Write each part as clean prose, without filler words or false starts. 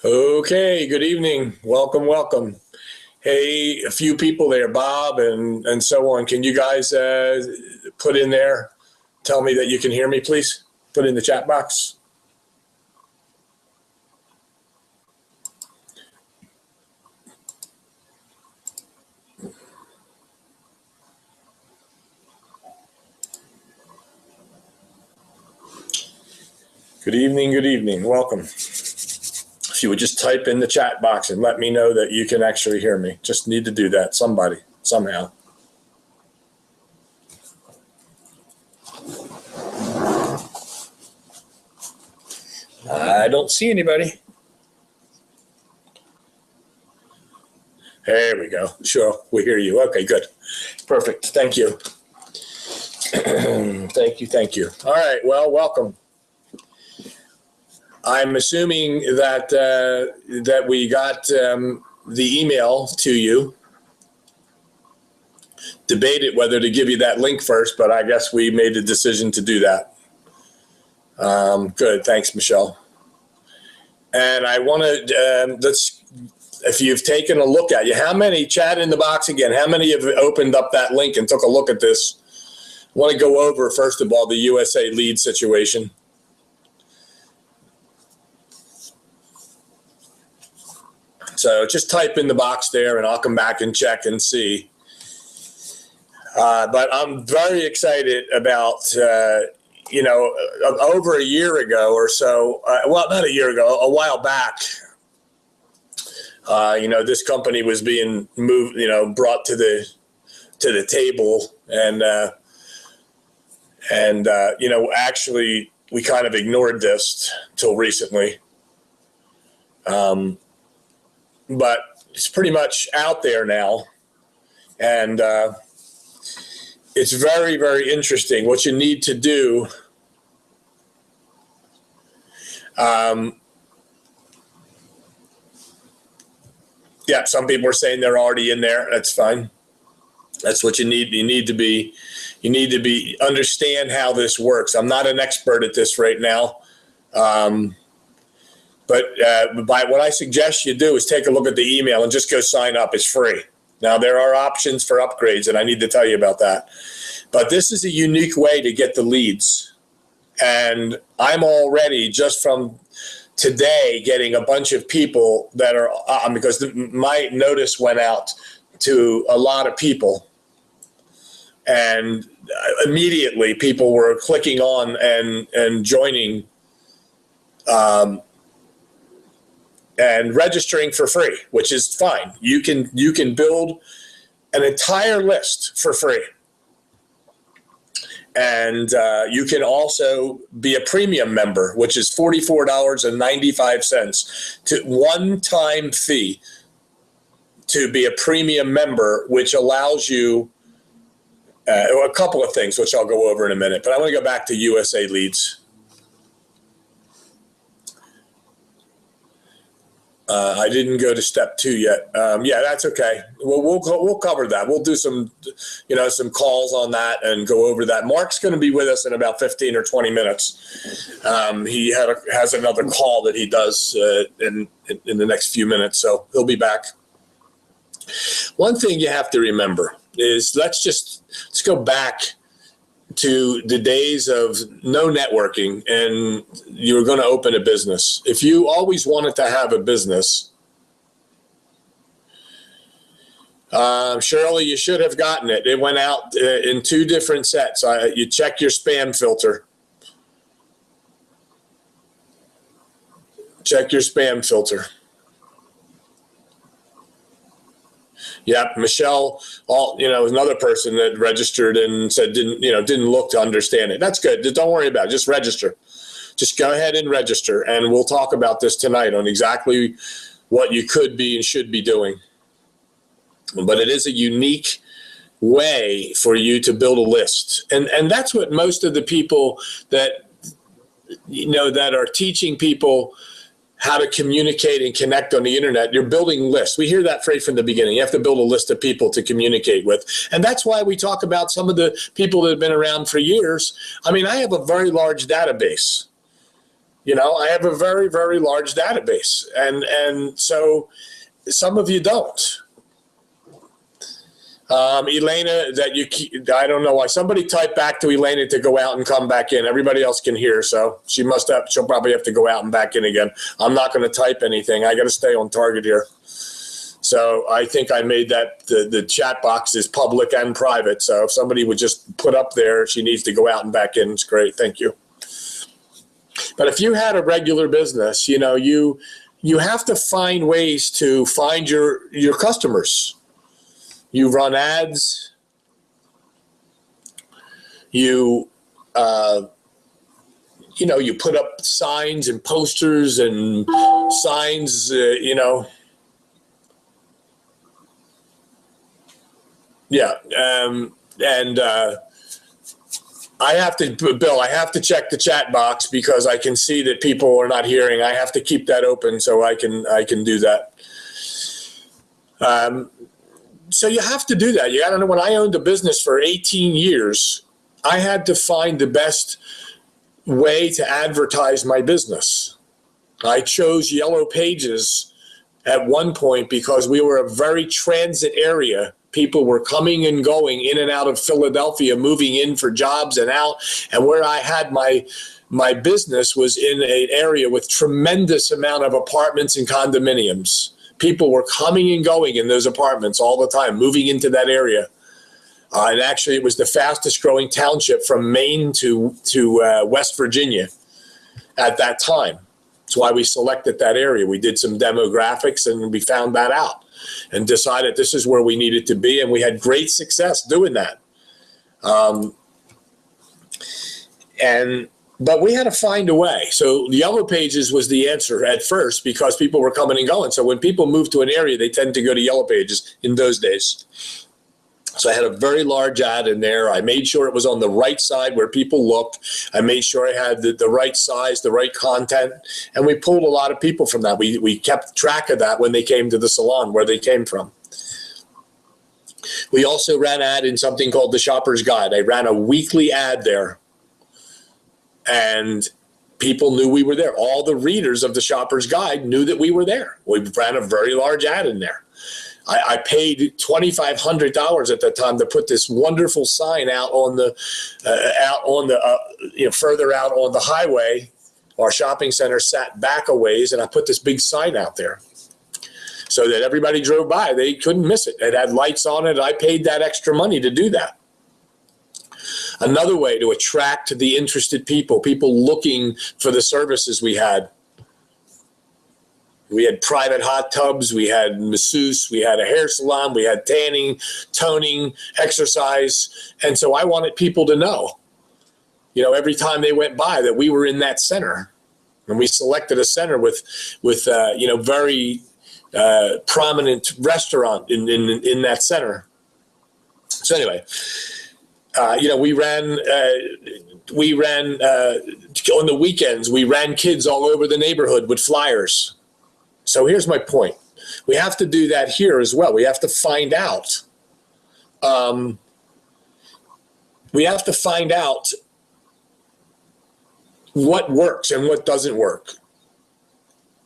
Okay, good evening. Welcome, welcome. Hey, a few people there, Bob and so on. Can you guys put in there, tell me that you can hear me, please? Put in the chat box. Good evening, welcome. If you would just type in the chat box and let me know that you can actually hear me. Just need to do that, somebody, somehow. I don't see anybody. There we go. Sure, we hear you. Okay, good. Perfect. Thank you. Thank you. All right, well, welcome. I'm assuming that that we got the email to you. Debated whether to give you that link first, but I guess we made the decision to do that. Good, thanks, Michelle. And I want to if you've taken a look at you, how many, chat in the box again, how many have opened up that link and took a look at this? I want to go over, first of all, the USA lead situation. So just type in the box there and I'll come back and check and see. But I'm very excited about, over a year ago or so, well, not a year ago, a while back, this company was being moved, brought to the table and actually we kind of ignored this till recently. But it's pretty much out there now. And it's very, very interesting. What you need to do, yeah, some people are saying they're already in there. That's fine. That's what you need. You need to be understand how this works. I'm not an expert at this right now. But what I suggest you do is take a look at the email and just go sign up. It's free. Now, there are options for upgrades, and I need to tell you about that. But this is a unique way to get the leads. And I'm already, just from today, getting a bunch of people that are, because my notice went out to a lot of people. And immediately people were clicking on and joining and registering for free, which is fine. You can build an entire list for free. And you can also be a premium member, which is $44.95 to one-time fee to be a premium member, which allows you a couple of things, which I'll go over in a minute. But I want to go back to USA Leads. I didn't go to step 2 yet. Yeah, that's okay. We'll cover that. We'll do some calls on that and go over that. Mark's going to be with us in about 15 or 20 minutes. He has another call that he does in the next few minutes, so he'll be back. One thing you have to remember is let's go back to the days of no networking and you were going to open a business. If you always wanted to have a business, Shirley, you should have gotten it. It went out in 2 different sets. You check your spam filter. Check your spam filter. Yeah, Michelle, another person that registered and said didn't look to understand it. That's good. Don't worry about it. Just register. Just go ahead and register, and we'll talk about this tonight on exactly what you could be and should be doing. But it is a unique way for you to build a list, and that's what most of the people that that are teaching people how to communicate and connect on the internet. You're building lists. We hear that phrase from the beginning. You have to build a list of people to communicate with. And that's why we talk about some of the people that have been around for years. I mean, I have a very large database. I have a very, very large database. And so some of you don't. Elena, I don't know why. Somebody type back to Elena to go out and come back in. Everybody else can hear, so she'll probably have to go out and back in again. I'm not going to type anything. I got to stay on target here. So I think I made that the chat box is public and private. So if somebody would just put up there, she needs to go out and back in. It's great. Thank you. But if you had a regular business, you have to find ways to find your customers. You run ads. You put up signs and posters and signs. Yeah, and I have to, Bill, I have to check the chat box because I can see that people are not hearing. I have to keep that open so I can do that. So you have to do that. You got to know, when I owned a business for 18 years, I had to find the best way to advertise my business. I chose Yellow Pages at one point because we were a very transit area. People were coming and going in and out of Philadelphia, moving in for jobs and out. And where I had my business was in an area with tremendous amount of apartments and condominiums. People were coming and going in those apartments all the time, moving into that area. And actually, it was the fastest growing township from Maine to West Virginia at that time. That's why we selected that area. We did some demographics and we found that out and decided this is where we needed to be. And we had great success doing that. But we had to find a way. So Yellow Pages was the answer at first because people were coming and going. So when people move to an area, they tend to go to Yellow Pages in those days. So I had a very large ad in there. I made sure it was on the right side where people looked. I made sure I had the right size, the right content. And we pulled a lot of people from that. We kept track of that when they came to the salon, where they came from. We also ran ad in something called the Shopper's Guide. I ran a weekly ad there. And people knew we were there. All the readers of the Shopper's Guide knew that we were there. We ran a very large ad in there. I paid $2,500 at that time to put this wonderful sign out on the further out on the highway. Our shopping center sat back a ways, and I put this big sign out there so that everybody drove by. They couldn't miss it. It had lights on it. I paid that extra money to do that. Another way to attract the interested people looking for the services we had. We had private hot tubs, we had masseuse, we had a hair salon, we had tanning, toning, exercise. And so I wanted people to know, every time they went by that we were in that center. And we selected a center with very prominent restaurant in that center. So anyway, we ran on the weekends, we ran kids all over the neighborhood with flyers. So here's my point. We have to do that here as well. We have to find out. What works and what doesn't work.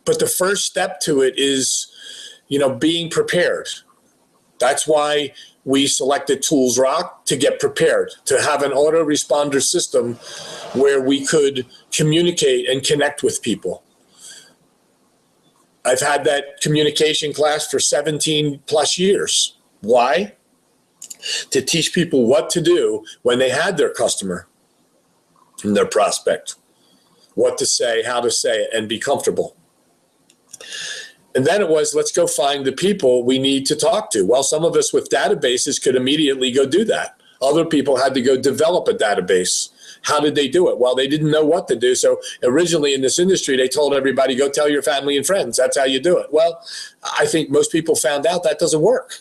But the first step to it is, being prepared. That's why we selected Tools Rock, to get prepared, to have an autoresponder system where we could communicate and connect with people. I've had that communication class for 17 plus years. Why? To teach people what to do when they had their customer and their prospect. What to say, how to say it, and be comfortable. And then it was, let's go find the people we need to talk to. Well, some of us with databases could immediately go do that. Other people had to go develop a database. How did they do it? Well, they didn't know what to do. So originally in this industry, they told everybody, go tell your family and friends. That's how you do it. Well, I think most people found out that doesn't work.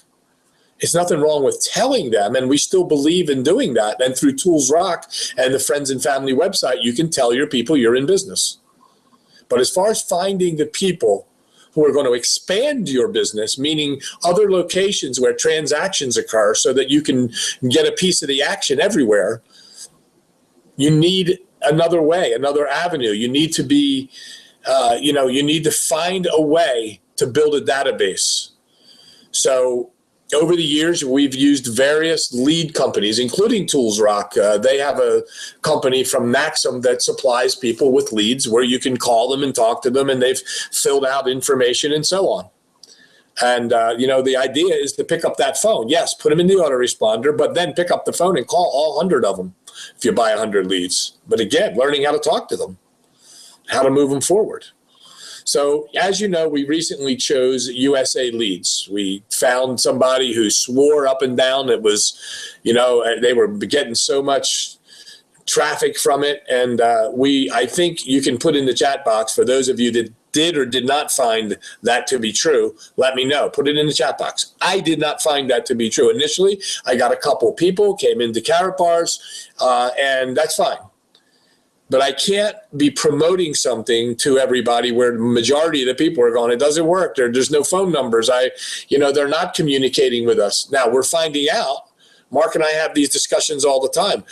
It's nothing wrong with telling them, and we still believe in doing that. And through Tools Rock and the Friends and Family website, you can tell your people you're in business. But as far as finding the people who are going to expand your business, meaning other locations where transactions occur so that you can get a piece of the action everywhere, you need another way, another avenue. You need to be, you need to find a way to build a database. So over the years, we've used various lead companies, including ToolsRock. They have a company from Maxim that supplies people with leads where you can call them and talk to them, and they've filled out information and so on. And, the idea is to pick up that phone. Yes, put them in the autoresponder, but then pick up the phone and call all 100 of them if you buy 100 leads. But again, learning how to talk to them, how to move them forward. So as you know, we recently chose USA Leads. We found somebody who swore up and down it was, they were getting so much traffic from it. And I think you can put in the chat box for those of you that did or did not find that to be true. Let me know. Put it in the chat box. I did not find that to be true. Initially, I got a couple people came into Carrot Bars, and that's fine. But I can't be promoting something to everybody where the majority of the people are going, it doesn't work. There's no phone numbers. They're not communicating with us. Now we're finding out. Mark and I have these discussions all the time.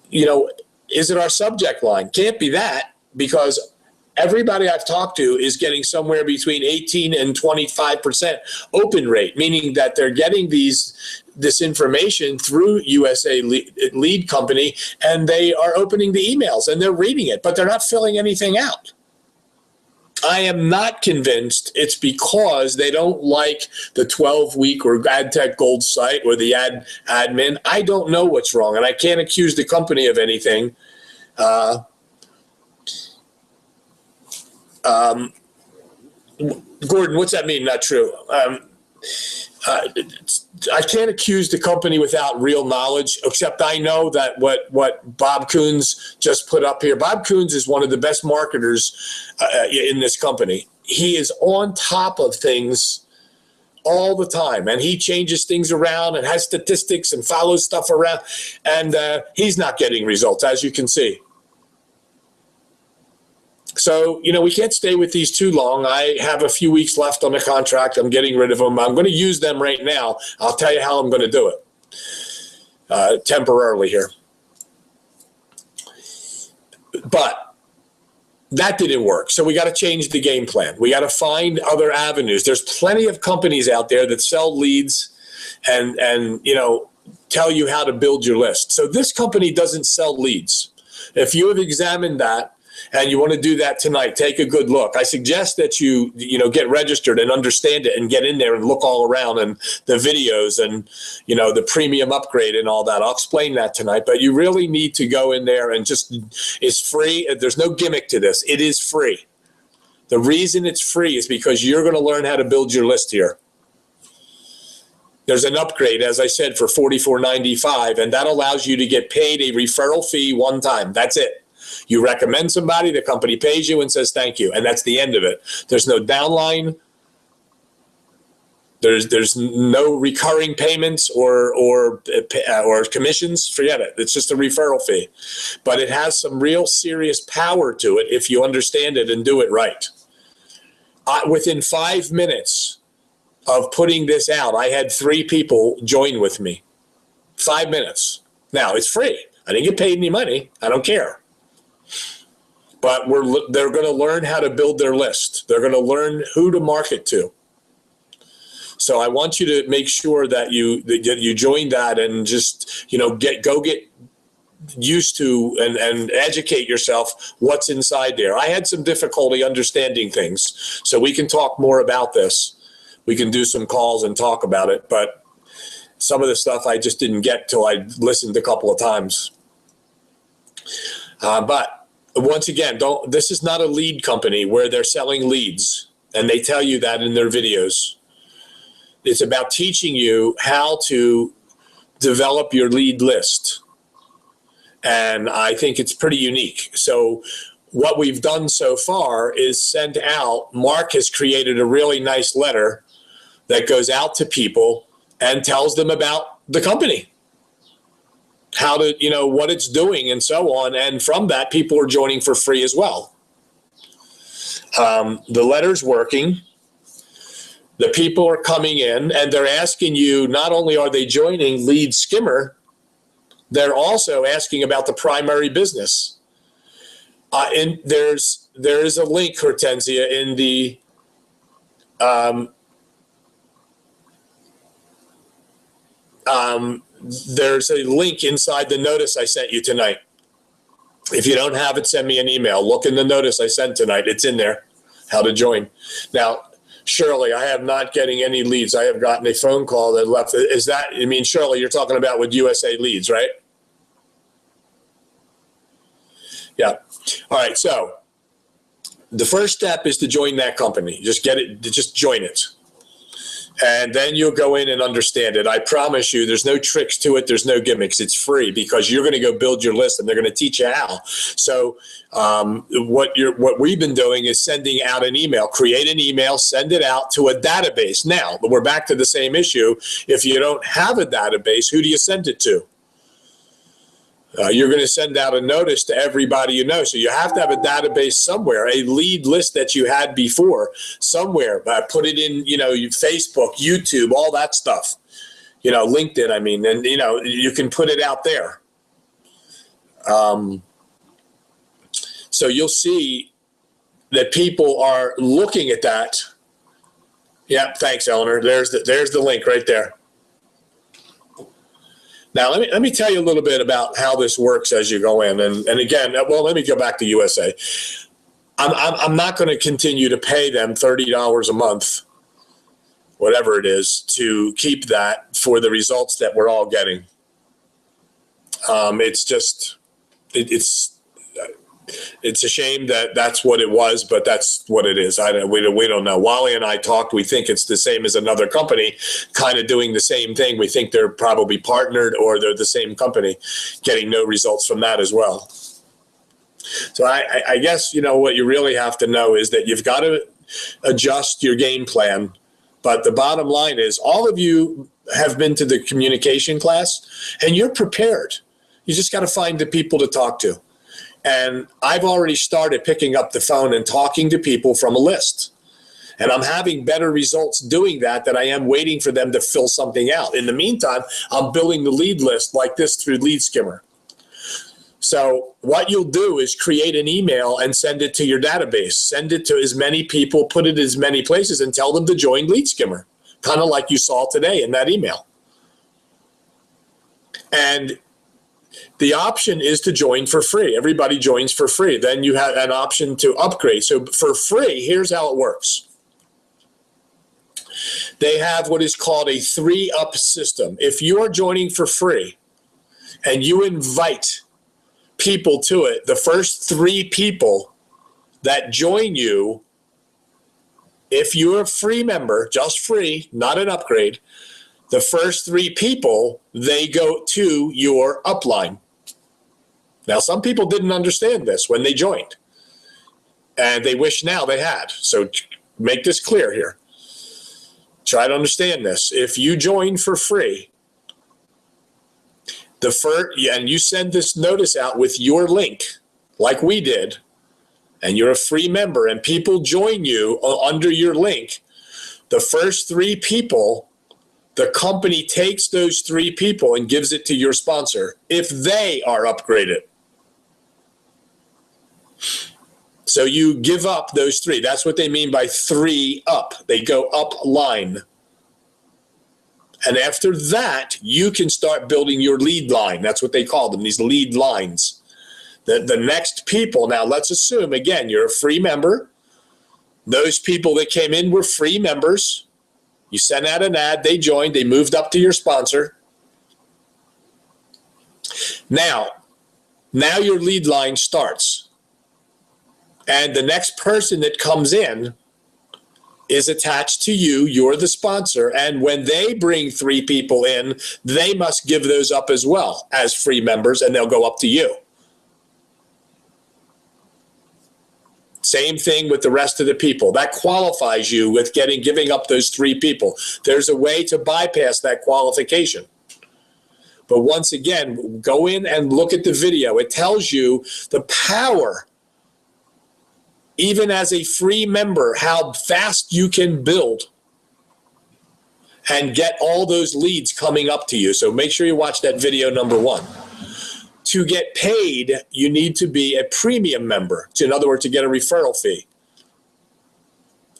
Is it our subject line? Can't be that, because everybody I've talked to is getting somewhere between 18 and 25% open rate, meaning that they're getting this information through USA Lead Company, and they are opening the emails and they're reading it, but they're not filling anything out. I am not convinced it's because they don't like the 12-week or ADTECH Gold site or the admin. I don't know what's wrong, and I can't accuse the company of anything. Gordon, what's that mean? Not true. I can't accuse the company without real knowledge, except I know that what Bob Coons just put up here. Bob Coons is one of the best marketers in this company. He is on top of things all the time, and he changes things around and has statistics and follows stuff around, and he's not getting results, as you can see. So, we can't stay with these too long. I have a few weeks left on the contract. I'm getting rid of them. I'm going to use them right now. I'll tell you how I'm going to do it temporarily here. But that didn't work. So we got to change the game plan. We got to find other avenues. There's plenty of companies out there that sell leads and tell you how to build your list. So this company doesn't sell leads. If you have examined that, and you want to do that tonight, take a good look. I suggest that you get registered and understand it and get in there and look all around and the videos and, the premium upgrade and all that. I'll explain that tonight, but you really need to go in there and it's free. There's no gimmick to this. It is free. The reason it's free is because you're going to learn how to build your list here. There's an upgrade, as I said, for $44.95, and that allows you to get paid a referral fee one time. That's it. You recommend somebody, the company pays you and says thank you, and that's the end of it. There's no downline. There's no recurring payments or commissions. Forget it. It's just a referral fee. But it has some real serious power to it if you understand it and do it right. Within 5 minutes of putting this out, I had 3 people join with me. 5 minutes. Now, it's free. I didn't get paid any money. I don't care. But they're going to learn how to build their list. They're going to learn who to market to. So I want you to make sure that you join that and just get used to and educate yourself what's inside there. I had some difficulty understanding things, so we can talk more about this. We can do some calls and talk about it, but some of the stuff I just didn't get till I listened a couple of times. But once again, this is not a lead company where they're selling leads, and they tell you that in their videos. It's about teaching you how to develop your lead list. And I think it's pretty unique. So what we've done so far is sent out, Mark has created a really nice letter that goes out to people and tells them about the company, how to, what it's doing and so on. And from that, people are joining for free as well. The letter's working. The people are coming in and they're asking you, not only are they joining Lead Skimmer, they're also asking about the primary business. And there is a link, Hortensia, in the there's a link inside the notice I sent you tonight. If you don't have it, send me an email. Look in the notice I sent tonight. It's in there, how to join. Now, Shirley, I am not getting any leads. I have gotten a phone call that left. Is that, I mean, Shirley, you're talking about with USA Leads, right? Yeah. All right. So the first step is to join that company. Just get it, just join it. And then you'll go in and understand it. I promise you, there's no tricks to it. There's no gimmicks. It's free because you're going to go build your list and they're going to teach you how. So what we've been doing is sending out an email, create an email, send it out to a database. Now, we're back to the same issue. If you don't have a database, who do you send it to? You're going to send out a notice to everybody you know. So you have to have a database somewhere, a lead list that you had before somewhere. Put it in, Facebook, YouTube, all that stuff, LinkedIn, I mean, and, you can put it out there. So you'll see that people are looking at that. Yeah, thanks, Eleanor. There's the link right there. Now, let me tell you a little bit about how this works as you go in. And again, well, let me go back to USA. I'm not going to continue to pay them $30 a month, whatever it is, to keep that for the results that we're all getting. It's a shame that that's what it was, but that's what it is. We don't know. Wally and I talked. We think it's the same as another company kind of doing the same thing. We think they're probably partnered or they're the same company, getting no results from that as well. So I guess, what you really have to know is that you've got to adjust your game plan. But the bottom line is all of you have been to the communication class and you're prepared. You just got to find the people to talk to. And I've already started picking up the phone and talking to people from a list. And I'm having better results doing that than I am waiting for them to fill something out. In the meantime, I'm building the lead list like this through Lead Skimmer. So what you'll do is create an email and send it to your database. Send it to as many people, put it as many places, and tell them to join Lead Skimmer, kind of like you saw today in that email. And the option is to join for free. Everybody joins for free. Then you have an option to upgrade. So for free, here's how it works. They have what is called a 3-up system. If you are joining for free and you invite people to it, the first 3 people that join you, if you're a free member, just free, not an upgrade, the first 3 people, they go to your upline. Now, some people didn't understand this when they joined, and they wish now they had. So make this clear here. Try to understand this. If you join for free, and you send this notice out with your link, like we did, and you're a free member, and people join you under your link, the first 3 people, the company takes those 3 people and gives it to your sponsor if they are upgraded. So you give up those 3. That's what they mean by 3 up. They go up line. And after that, you can start building your lead line. That's what they call them, these lead lines. The next people, now let's assume, again, you're a free member. Those people that came in were free members. You sent out an ad, they joined, they moved up to your sponsor. Now your lead line starts. And the next person that comes in is attached to you. You're the sponsor. And when they bring 3 people in, they must give those up as well as free members, and they'll go up to you. Same thing with the rest of the people. That qualifies you with giving up those 3 people. There's a way to bypass that qualification. But once again, go in and look at the video. It tells you the power, even as a free member, how fast you can build and get all those leads coming up to you. So make sure you watch that video number 1. to get paid, you need to be a premium member. In other words, to get a referral fee.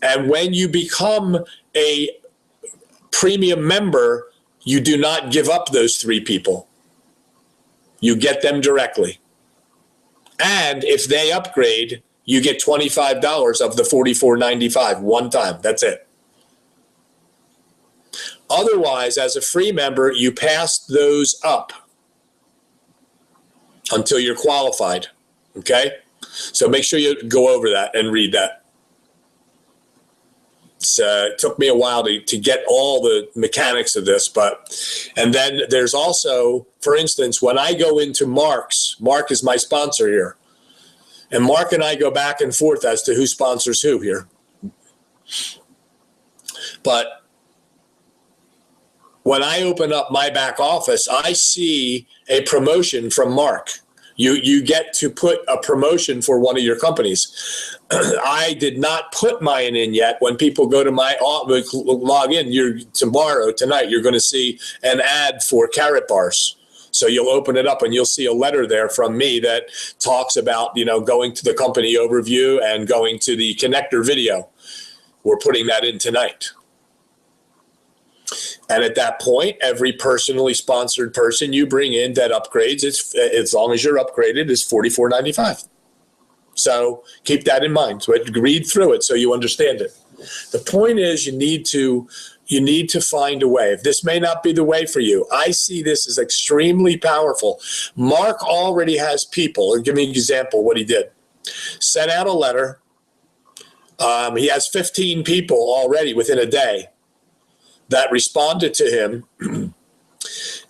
And when you become a premium member, you do not give up those 3 people. You get them directly. And if they upgrade, you get $25 of the $44.95 one time. That's it. Otherwise, as a free member, you pass those up until you're qualified. Okay? So make sure you go over that and read that. It took me a while to get all the mechanics of this, and then there's also, for instance, when I go into Mark is my sponsor here, and Mark and I go back and forth as to who sponsors who here. But when I open up my back office, I see a promotion from Mark. You get to put a promotion for one of your companies. I did not put mine in yet. When people go to my log in, tonight, you're going to see an ad for Carrot Bars. So you'll open it up and you'll see a letter there from me that talks about, going to the company overview and going to the connector video. We're putting that in tonight. And at that point, every personally sponsored person you bring in that upgrades, as long as you're upgraded, is $44.95. So keep that in mind. So read through it so you understand it. The point is you need to find a way. If this may not be the way for you, I see this as extremely powerful. Mark already has people, and give me an example of what he did. Sent out a letter. He has 15 people already within a day that responded to him,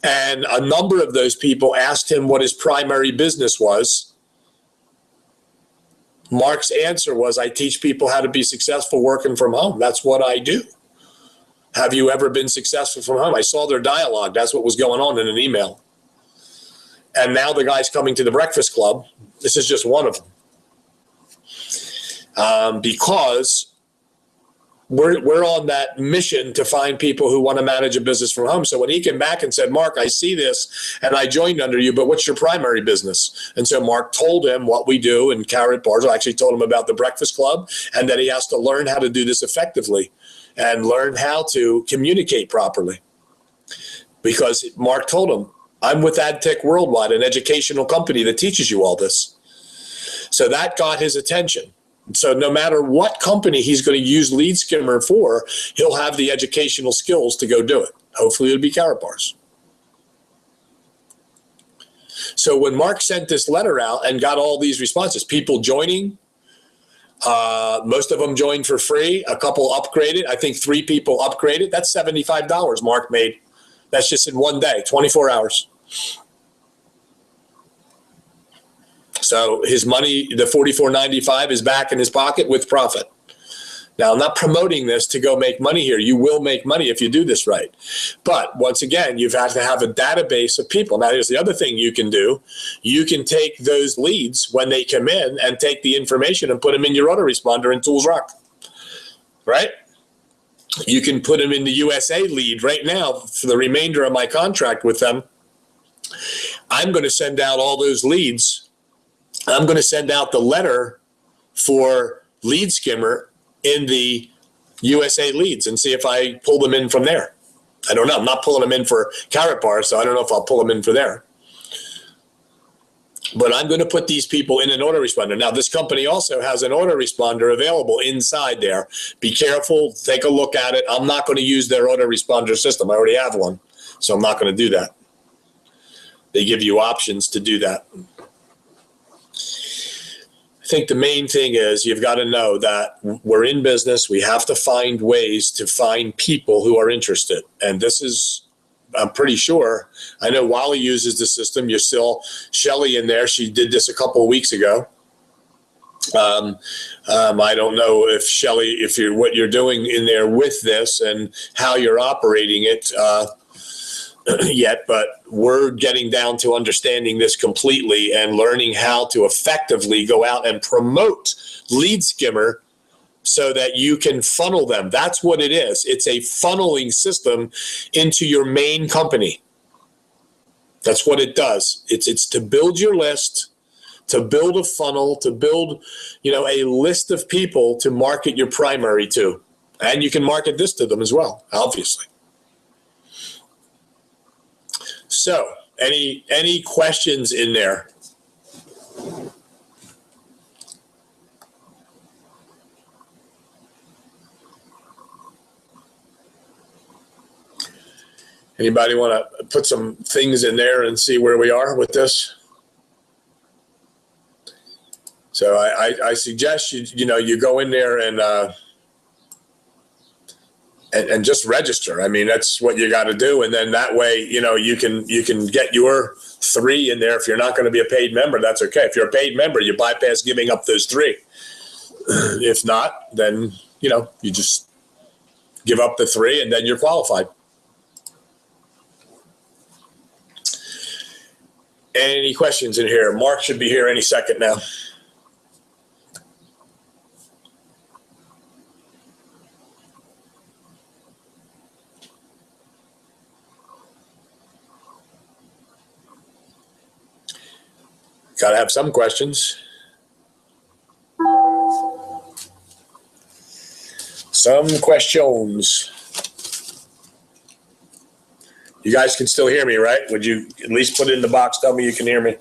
and a number of those people asked him what his primary business was. Mark's answer was, I teach people how to be successful working from home. That's what I do. Have you ever been successful from home? I saw their dialogue. That's what was going on in an email. And now the guy's coming to the Breakfast Club. This is just one of them. Because we're on that mission to find people who want to manage a business from home. So when he came back and said, Mark, I see this and I joined under you, but what's your primary business? And so Mark told him what we do in Carrot Bars. I actually told him about the Breakfast Club and that he has to learn how to do this effectively and learn how to communicate properly. Because Mark told him, I'm with ADTECH Worldwide, an educational company that teaches you all this. So that got his attention. So no matter what company he's going to use Lead Skimmer for, he'll have the educational skills to go do it. Hopefully it'll be Carrot Bars. So when Mark sent this letter out and got all these responses, people joining, most of them joined for free, a couple upgraded, I think 3 people upgraded, that's $75 Mark made. That's just in one day, 24 hours. So his money, the $44.95 is back in his pocket with profit. Now, I'm not promoting this to go make money here. You will make money if you do this right. But once again, you've had to have a database of people. Now, here's the other thing you can do. You can take those leads when they come in and take the information and put them in your autoresponder in Tools Rock, right? You can put them in the USA lead right now for the remainder of my contract with them. I'm going to send out all those leads. I'm going to send out the letter for Lead Skimmer in the USA leads and see if I pull them in from there. I don't know. I'm not pulling them in for Carrot Bars, so I don't know if I'll pull them in for there. But I'm going to put these people in an autoresponder. Now, this company also has an autoresponder available inside there. Be careful. Take a look at it. I'm not going to use their autoresponder system. I already have one, so I'm not going to do that. They give you options to do that. I think the main thing is you've got to know that we're in business. We have to find ways to find people who are interested. And this is, I'm pretty sure, I know Wally uses the system. You're still Shelly in there. She did this a couple of weeks ago. I don't know if Shelly, if you're what you're doing in there with this and how you're operating it yet, but we're getting down to understanding this completely and learning how to effectively go out and promote Lead Skimmer so that you can funnel them. That's what it is. It's a funneling system into your main company. That's what it does. It's to build your list, to build a funnel, to build, a list of people to market your primary to. And you can market this to them as well, obviously. So, any questions in there? Anybody want to put some things in there and see where we are with this? So I suggest you go in there and just register. I mean, that's what you got to do, and then that way, you can get your 3 in there. If you're not going to be a paid member, that's okay. If you're a paid member, you bypass giving up those 3. If not, then you just give up the 3, and then you're qualified. Any questions in here? Mark should be here any second now. Got to have some questions. Some questions. You guys can still hear me, right? Would you at least put it in the box? Tell me you can hear me.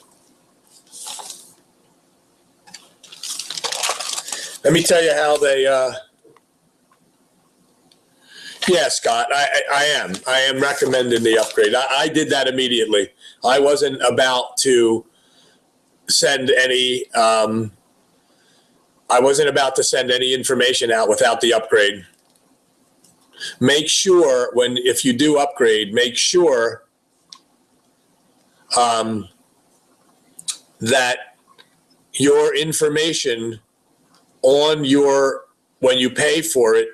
Let me tell you how they, yeah, Scott, I am recommending the upgrade. I did that immediately. I wasn't about to send any, I wasn't about to send any information out without the upgrade. Make sure if you do upgrade, make sure that your information on when you pay for it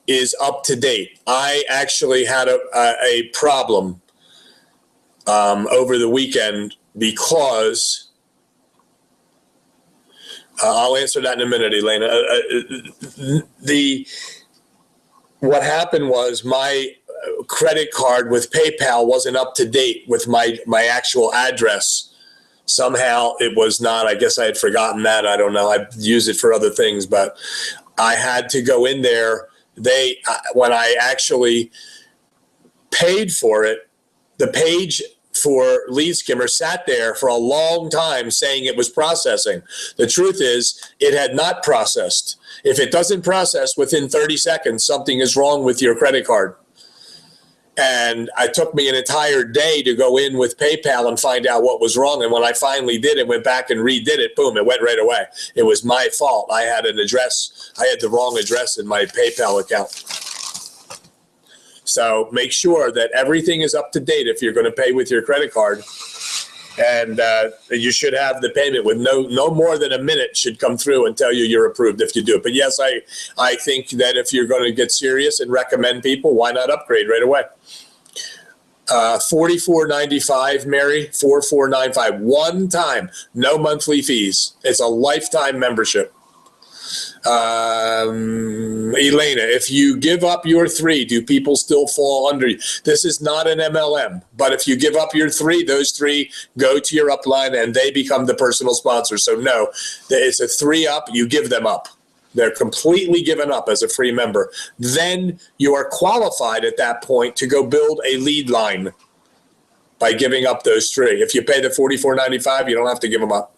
is up to date. I actually had a problem over the weekend because I'll answer that in a minute, Elena. What happened was my credit card with PayPal wasn't up to date with my actual address. Somehow it was not. I guess I had forgotten that. I don't know. I use it for other things, but I had to go in there. When I actually paid for it, the page for Lead Skimmer sat there for a long time saying it was processing. The truth is it had not processed. If it doesn't process within 30 seconds, something is wrong with your credit card. And it took me an entire day to go in with PayPal and find out what was wrong. And when I finally did it, went back and redid it, boom, it went right away. It was my fault. I had the wrong address in my PayPal account. So make sure that everything is up to date if you're going to pay with your credit card. And you should have the payment with no more than a minute should come through and tell you you're approved if you do it. But yes, I think that if you're going to get serious and recommend people, why not upgrade right away? $44.95, Mary, $44.95, one time, no monthly fees. It's a lifetime membership. Elena, if you give up your 3, do people still fall under you? This is not an MLM, but if you give up your 3, those 3 go to your upline and they become the personal sponsor. So no, it's a 3 up, you give them up. They're completely given up as a free member. Then you are qualified at that point to go build a lead line by giving up those 3. If you pay the $44.95, you don't have to give them up.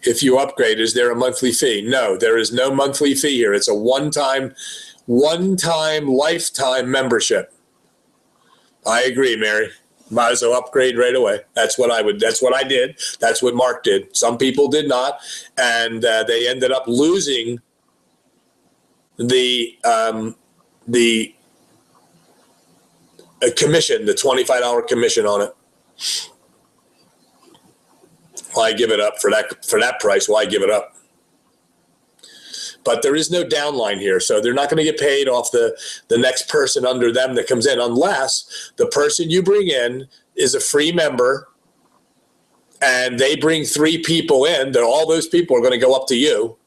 If you upgrade, is there a monthly fee? No, there is no monthly fee here. It's a one-time lifetime membership. I agree, Mary. Might as well upgrade right away. That's what I did. That's what Mark did. Some people did not, and they ended up losing the commission, the $25 commission on it. Why give it up for that price? Why give it up? But there is no downline here, so they're not going to get paid off the next person under them that comes in, unless the person you bring in is a free member and they bring 3 people in. All those people are going to go up to you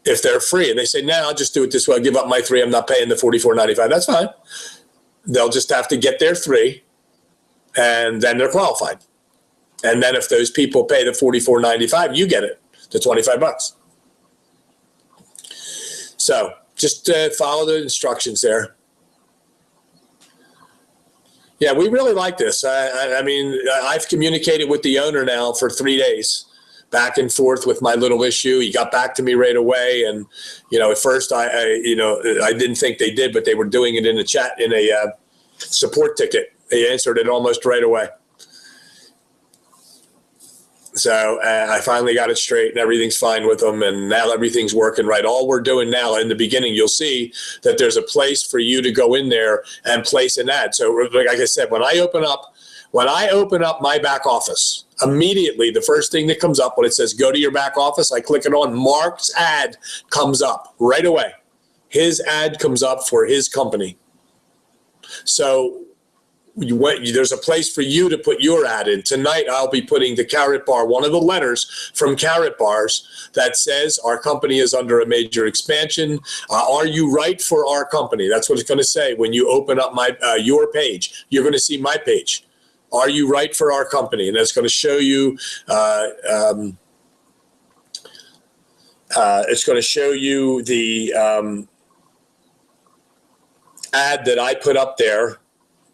if they're free. And they say, no, I'll just do it this way. I'll give up my 3. I'm not paying the $44.95. That's fine. They'll just have to get their 3, and then they're qualified. And then if those people pay the $44.95, you get it, the $25. So just follow the instructions there. Yeah, we really like this. I mean, I've communicated with the owner now for 3 days, back and forth with my little issue. He got back to me right away. And, at first I didn't think they did, but they were doing it in a chat, in a support ticket. They answered it almost right away. So I finally got it straight, and everything's fine with them, and now everything's working right. All we're doing now, in the beginning, you'll see that there's a place for you to go in there and place an ad. So like I said, when I open up my back office, immediately the first thing that comes up when it says go to your back office, I click it on, Mark's ad comes up right away. His ad comes up for his company. So there's a place for you to put your ad in. Tonight, I'll be putting the Carrot Bar, one of the letters from Carrot Bars that says our company is under a major expansion. Are you right for our company? That's what it's going to say when you open up your page. You're going to see my page. Are you right for our company? And it's going to show you. It's going to show you the ad that I put up there,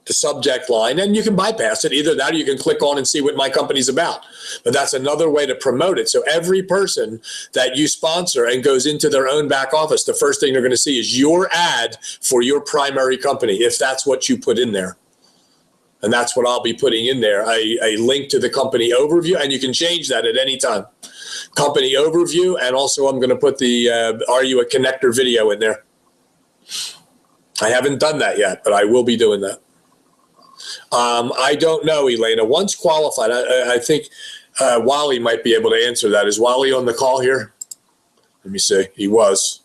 the subject line, and you can bypass it. Either that or you can click on and see what my company's about. But that's another way to promote it. So every person that you sponsor and goes into their own back office, the first thing they're going to see is your ad for your primary company, if that's what you put in there. And that's what I'll be putting in there, a link to the company overview, and you can change that at any time. Company overview, and also I'm going to put the Are You a Connector video in there. I haven't done that yet, but I will be doing that. I don't know, Elena. Once qualified, I think Wally might be able to answer that. Is Wally on the call here? Let me see. He was.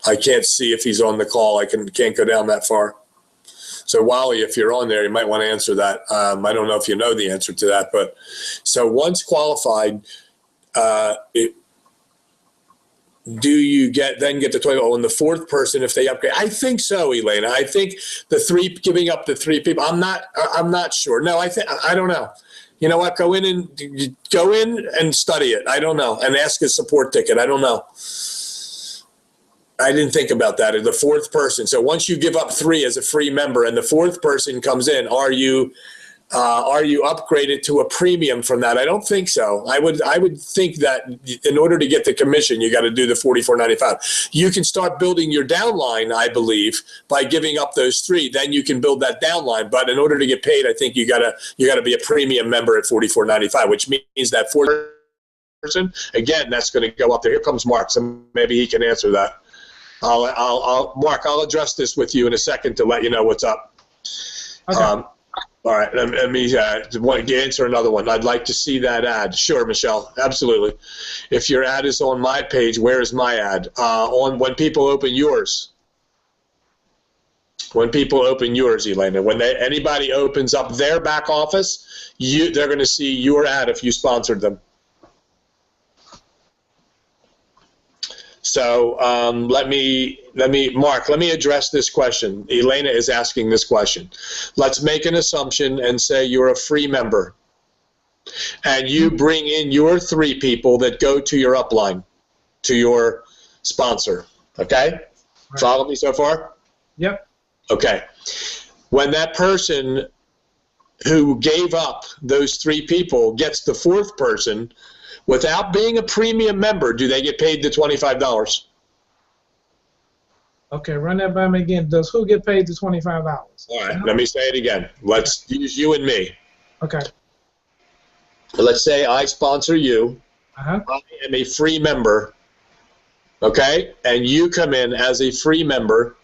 I can't see if he's on the call. I can't go down that far. So Wally, if you're on there, you might want to answer that. I don't know if you know the answer to that, but so once qualified, do you get the 20? Oh, and the fourth person, if they upgrade, I think so, Elena. I think giving up the 3 people. I'm not sure. No, I don't know. You know what? Go in and study it. I don't know, and ask a support ticket. I don't know. I didn't think about that. The fourth person. So once you give up 3 as a free member, and the fourth person comes in, are you upgraded to a premium from that? I don't think so. I would think that in order to get the commission, you got to do the $44.95. You can start building your downline, I believe, by giving up those 3. Then you can build that downline. But in order to get paid, I think you got to be a premium member at $44.95, which means that fourth person, again, that's going to go up there. Here comes Mark, so maybe he can answer that. Mark, I'll address this with you in a second to let you know what's up. Okay. All right, let me answer another one. I'd like to see that ad. Sure, Michelle, absolutely. If your ad is on my page, where is my ad? When people open yours. When people open yours, Elena. When anybody opens up their back office, they're going to see your ad if you sponsored them. So let me address this question. Elena is asking this question. Let's make an assumption and say you're a free member, and you bring in your 3 people that go to your upline, to your sponsor. Okay? Right. Follow me so far? Yep. Okay. When that person who gave up those 3 people gets the 4th person, without being a premium member, do they get paid the $25? Okay, run that by me again. Does who get paid the $25? All right, let me say it again. Let's use you and me. Okay. Let's say I sponsor you. Uh-huh. I am a free member, okay? And you come in as a free member,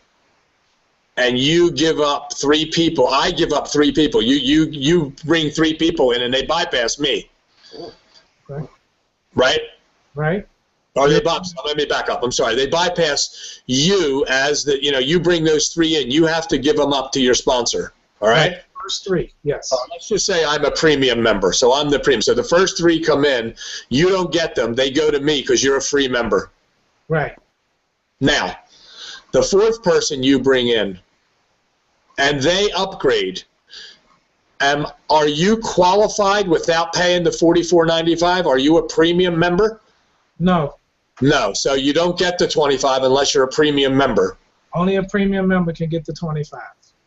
and you give up 3 people. I give up 3 people. You bring 3 people in, and they bypass me. Okay. Right? Right. Or let me back up. I'm sorry. They bypass you as you bring those 3 in. You have to give them up to your sponsor. All right? First 3, yes. Let's just say I'm a premium member. So I'm the premium. So the first 3 come in. You don't get them. They go to me because you're a free member. Right. Now, the 4th person you bring in, and they upgrade, are you qualified without paying the $44.95? Are you a premium member? No. No, so you don't get the 25 unless you're a premium member. Only a premium member can get the 25.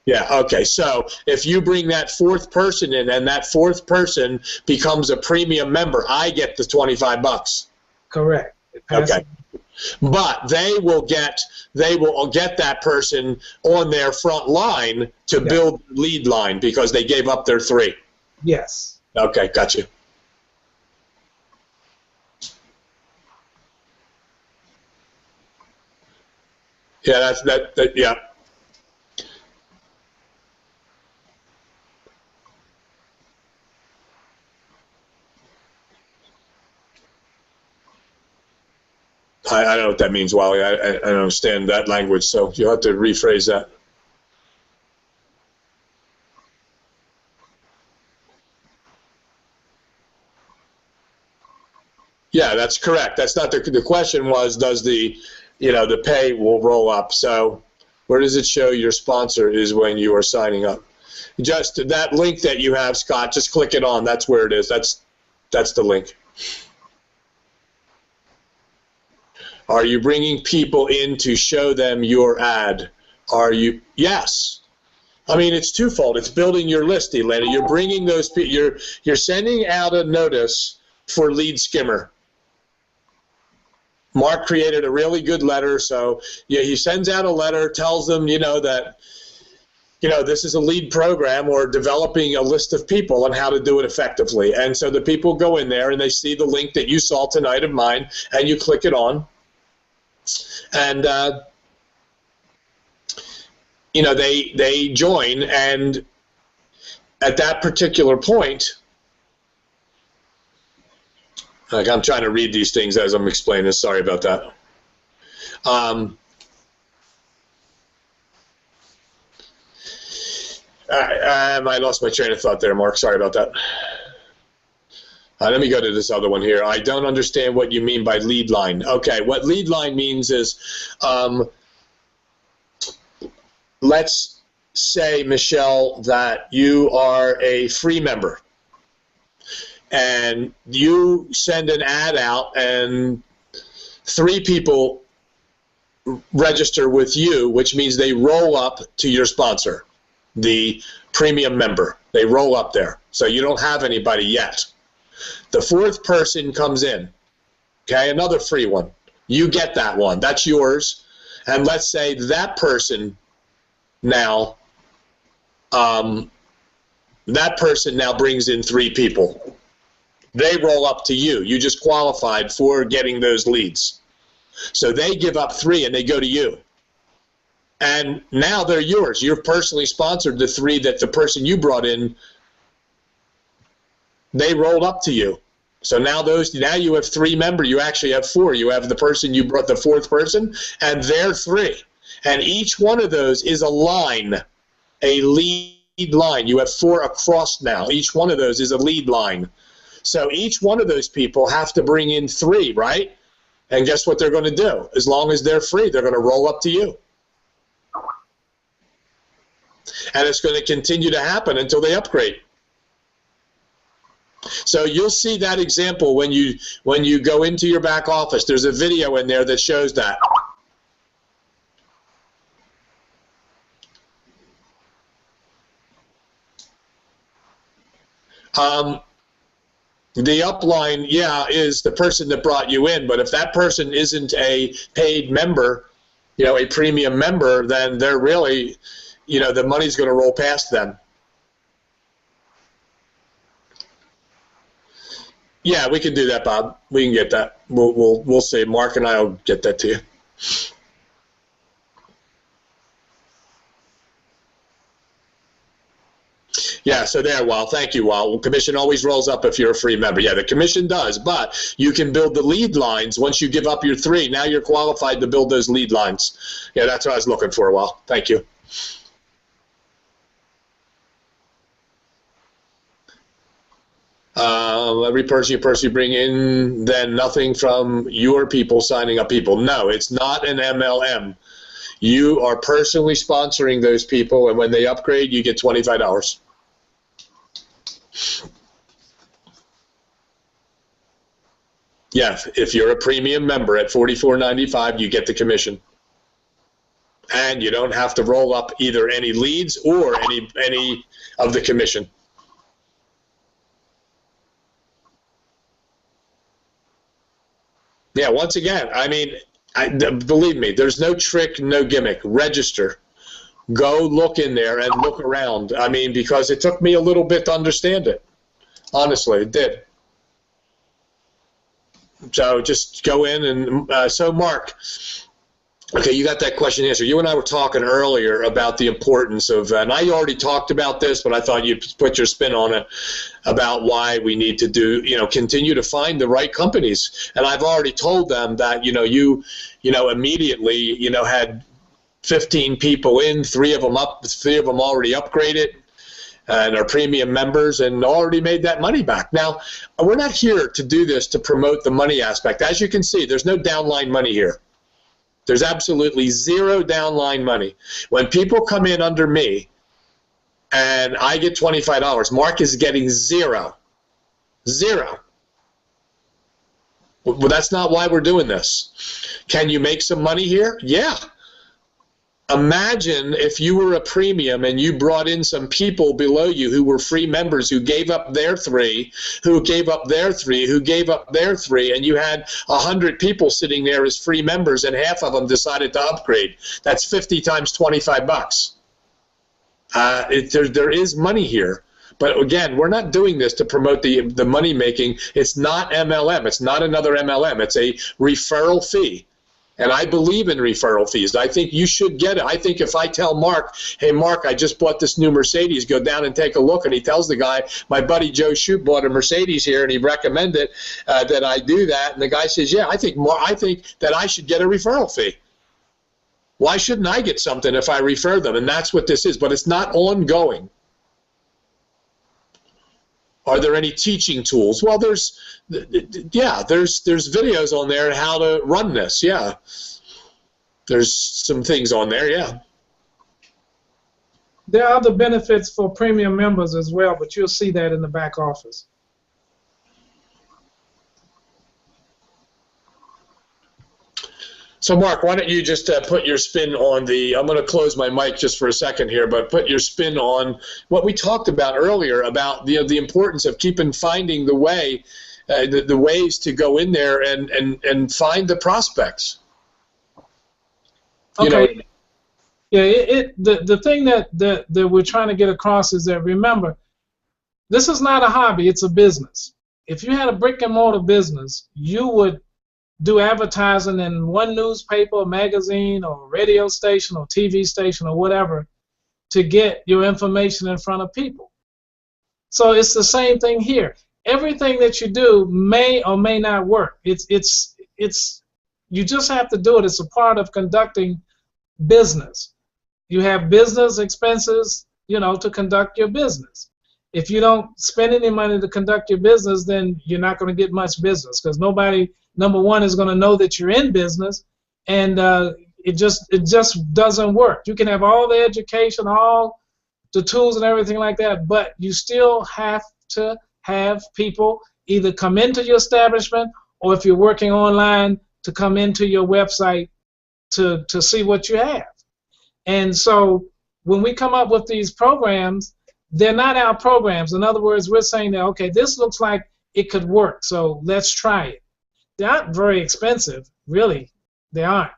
Yeah, okay. So if you bring that fourth person in and that fourth person becomes a premium member, I get the $25. Correct. Okay. But they will get that person on their front line to build the lead line because they gave up their 3. Yes. Okay, got you. Yeah, that yeah. I don't know what that means, Wally. I don't understand that language, so you'll have to rephrase that. Yeah, that's correct. That's not the question was, does the pay will roll up. So where does it show your sponsor is when you are signing up? Just that link that you have, Scott, just click it on. That's where it is. That's the link. Are you bringing people in to show them your ad? Are you? Yes. I mean, it's twofold. It's building your list, Elena. You're bringing those people. You're sending out a notice for lead skimmer. Mark created a really good letter, so yeah, he sends out a letter, tells them, that, this is a lead program or developing a list of people and how to do it effectively. And so the people go in there and they see the link that you saw tonight of mine, and you click it on. And, they join, and at that particular point, I'm trying to read these things as I'm explaining. Sorry about that. I lost my train of thought there, Mark. Sorry about that. Let me go to this other one here. I don't understand what you mean by lead line. Okay, what lead line means is, let's say, Michelle, that you are a free member. And you send an ad out and 3 people register with you, which means they roll up to your sponsor, the premium member. They roll up there. So you don't have anybody yet. The 4th person comes in, okay, another free one. You get that one. That's yours. And let's say that person now, brings in 3 people. They roll up to you. You just qualified for getting those leads. So they give up 3 and they go to you. And now they're yours. You've personally sponsored the 3 that the person you brought in, they rolled up to you. So now you have 3 members. You actually have 4. You have the person you brought, the 4th person, and they're 3. And each one of those is a line, a lead line. You have 4 across now. Each one of those is a lead line. So each one of those people have to bring in 3, right? And guess what they're going to do? As long as they're free, they're going to roll up to you. And it's going to continue to happen until they upgrade. So you'll see that example when you go into your back office. There's a video in there that shows that. The upline, is the person that brought you in, but if that person isn't a paid member, a premium member, then they're really, the money's going to roll past them. Yeah, we can do that, Bob. We can get that. We'll see. Mark and I will get that to you. Yeah, so there, Wal. Thank you, Wal. Commission always rolls up if you're a free member. Yeah, the commission does, but you can build the lead lines once you give up your 3. Now you're qualified to build those lead lines. Yeah, that's what I was looking for, Wal. Thank you. Every person you bring in, then nothing from your people signing up people. No, it's not an MLM. You are personally sponsoring those people, and when they upgrade, you get $25. Yeah, if you're a premium member at $44.95, you get the commission. And you don't have to roll up either any leads or any of the commission. Yeah, once again, I mean, believe me, there's no trick, no gimmick. Register. Go look in there and look around. I mean, because it took me a little bit to understand it. Honestly, it did. So just go in and so Mark, okay, you got that question answered. You and I were talking earlier about the importance of, and I already talked about this, but I thought you'd put your spin on it, about why we need to do, continue to find the right companies. And I've already told them that, you immediately, had 15 people in, three of them already upgraded and are premium members and already made that money back. Now, we're not here to do this to promote the money aspect. As you can see, there's no downline money here. There's absolutely zero downline money. When people come in under me and I get $25, Mark is getting zero. Zero. Well, that's not why we're doing this. Can you make some money here? Yeah. Imagine if you were a premium and you brought in some people below you who were free members who gave up their three, who gave up their three, who gave up their three, and you had 100 people sitting there as free members and half of them decided to upgrade. That's 50 times 25 bucks. There is money here. But again, we're not doing this to promote the money making. It's not MLM. It's not another MLM. It's a referral fee. And I believe in referral fees. I think you should get it. I think if I tell Mark, hey, Mark, I just bought this new Mercedes, go down and take a look, and he tells the guy, my buddy Joe Shoup bought a Mercedes here, and he recommended that I do that. And the guy says, yeah, I think that I should get a referral fee. Why shouldn't I get something if I refer them? And that's what this is. But it's not ongoing. Are there any teaching tools? Well, there's videos on there how to run this. Yeah, there's some things on there. Yeah. There are other benefits for premium members as well, but you'll see that in the back office. So, Mark, why don't you just put your spin on I'm going to close my mic just for a second here, but put your spin on what we talked about earlier about the importance of finding the way, the ways to go in there and find the prospects. Okay. Yeah, the thing that we're trying to get across is that, remember, this is not a hobby, it's a business. If you had a brick and mortar business, you would do advertising in one newspaper, magazine, or radio station, or TV station, or whatever, to get your information in front of people. So it's the same thing here. Everything that you do may or may not work. You just have to do it. It's a part of conducting business. You have business expenses, to conduct your business. If you don't spend any money to conduct your business, then you're not going to get much business, because nobody, number one, is going to know that you're in business, and it just doesn't work. You can have all the education, all the tools and everything like that, but you still have to have people either come into your establishment, or if you're working online, to come into your website to see what you have. And so when we come up with these programs, they're not our programs. In other words, we're saying that, okay, this looks like it could work, so let's try it. They aren't very expensive, really. They aren't.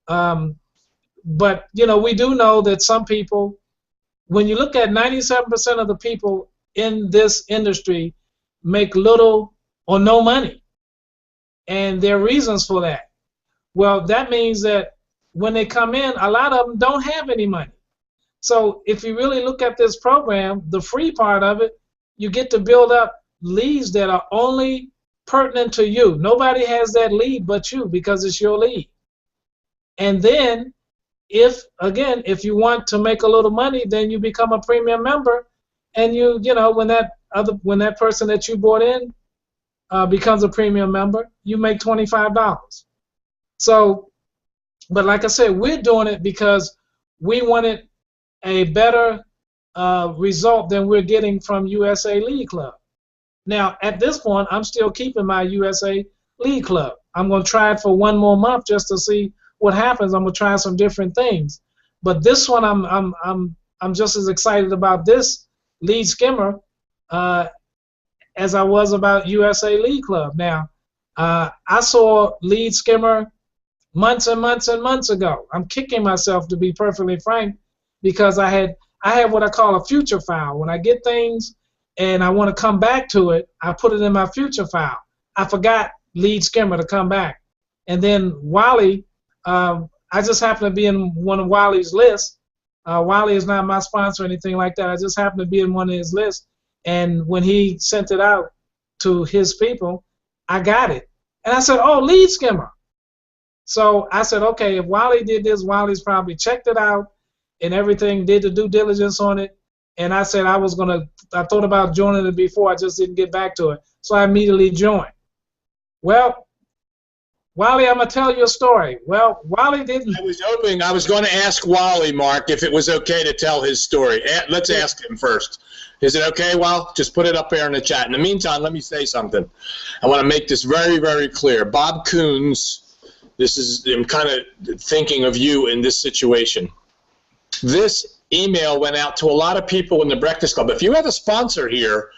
But, we do know that some people, when you look at 97% of the people in this industry make little or no money. And there are reasons for that. Well, that means that when they come in, a lot of them don't have any money. So if you really look at this program, the free part of it, you get to build up leads that are only pertinent to you. Nobody has that lead but you, because it's your lead. And then if you want to make a little money, then you become a premium member, and when that person that you brought in becomes a premium member, you make $25. So But like I said, we're doing it because we wanted a better result than we're getting from USA League Club. Now, at this point, I'm still keeping my USA League Club. I'm going to try it for 1 more month just to see what happens. I'm going to try some different things. But this one, I'm just as excited about this lead skimmer as I was about USA League Club. Now, I saw lead skimmer months and months and months ago. I'm kicking myself, to be perfectly frank, because I have what I call a future file. When I get things and I want to come back to it, I put it in my future file. I forgot lead skimmer to come back. And then Wally, I just happen to be in one of Wally's lists. Wally is not my sponsor or anything like that. I just happen to be in one of his lists. And when he sent it out to his people, I got it. And I said, oh, lead skimmer. So I said, okay, if Wally did this, Wally's probably checked it out and everything, did the due diligence on it. And I said I thought about joining it before, I just didn't get back to it. So I immediately joined. Well, Wally, I'm going to tell you a story. Well, Wally didn't. I was going to ask Wally, Mark, if it was okay to tell his story. Let's ask him first. Is it okay, Wal? Just put it up there in the chat. In the meantime, let me say something. I want to make this very, very clear. Bob Coons, I'm kind of thinking of you in this situation. This email went out to a lot of people in the Breakfast Club. If you have a sponsor here,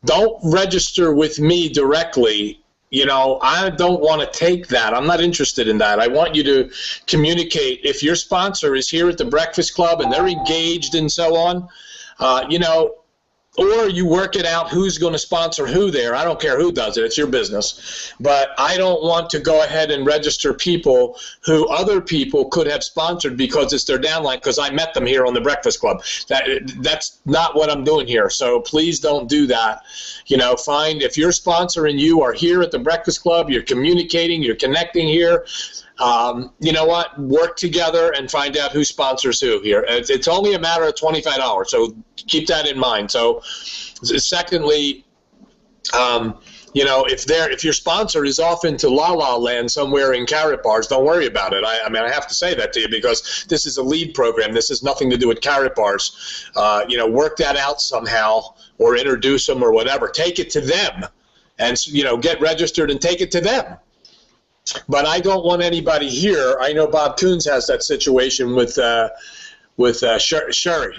don't register with me directly. You know, I don't want to take that. I'm not interested in that. I want you to communicate. If your sponsor is here at the Breakfast Club and they're engaged and so on, you know, or you work it out who's going to sponsor who there. I don't care who does it. It's your business. But I don't want to go ahead and register people who other people could have sponsored because it's their downline, because I met them here on the Breakfast Club. That's not what I'm doing here. So please don't do that. You know, if your sponsor and you are here at the Breakfast Club, you're communicating, you're connecting here, you know what? Work together and find out who sponsors who here. It's only a matter of $25, so keep that in mind. So, secondly, you know, if your sponsor is off into La La Land somewhere in Carrot Bars, don't worry about it. I mean, I have to say that to you because this is a lead program. This has nothing to do with Carrot Bars. You know, work that out somehow or introduce them or whatever. Take it to them and, you know, get registered and take it to them. But I don't want anybody here. I know Bob Coons has that situation with Sherry.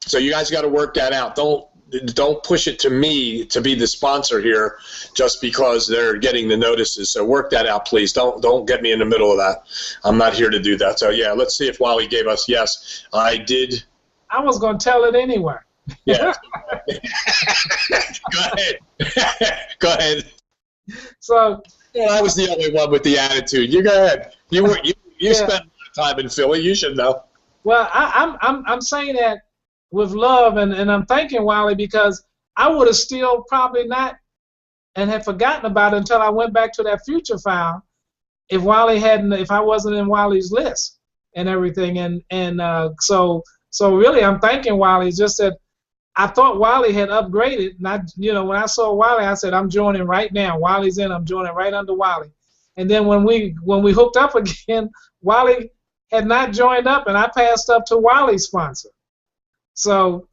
So you guys got to work that out. Don't push it to me to be the sponsor here just because they're getting the notices. So work that out, please. Don't get me in the middle of that. I'm not here to do that. So yeah, let's see if Wally gave us yes. I did. I was going to tell it anyway. Yeah. Go ahead. Go ahead. So. Yeah, I was the only one with the attitude. You go ahead. You spent a lot of time in Philly. You should know. Well, I'm saying that with love, and I'm thanking Wally because I would have still probably not and had forgotten about it until I went back to that future file. If I wasn't in Wally's list and everything, so really I'm thanking Wally. It's just that I thought Wally had upgraded, and when I saw Wally, I said, I'm joining right now. Wally's in, I'm joining right under Wally. And then when we hooked up again, Wally had not joined up, and I passed up to Wally's sponsor. So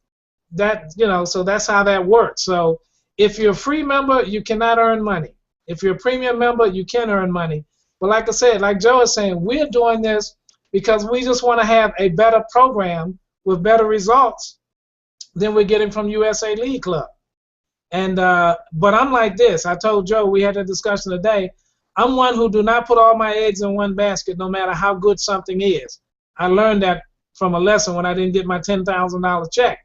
so that's how that works. So if you're a free member, you cannot earn money. If you're a premium member, you can earn money. But like I said, like Joe is saying, we're doing this because we just want to have a better program with better results than we're getting from USA League Club. And but I'm like this. I told Joe, we had a discussion today. I'm one who do not put all my eggs in one basket, no matter how good something is. I learned that from a lesson when I didn't get my $10,000 check.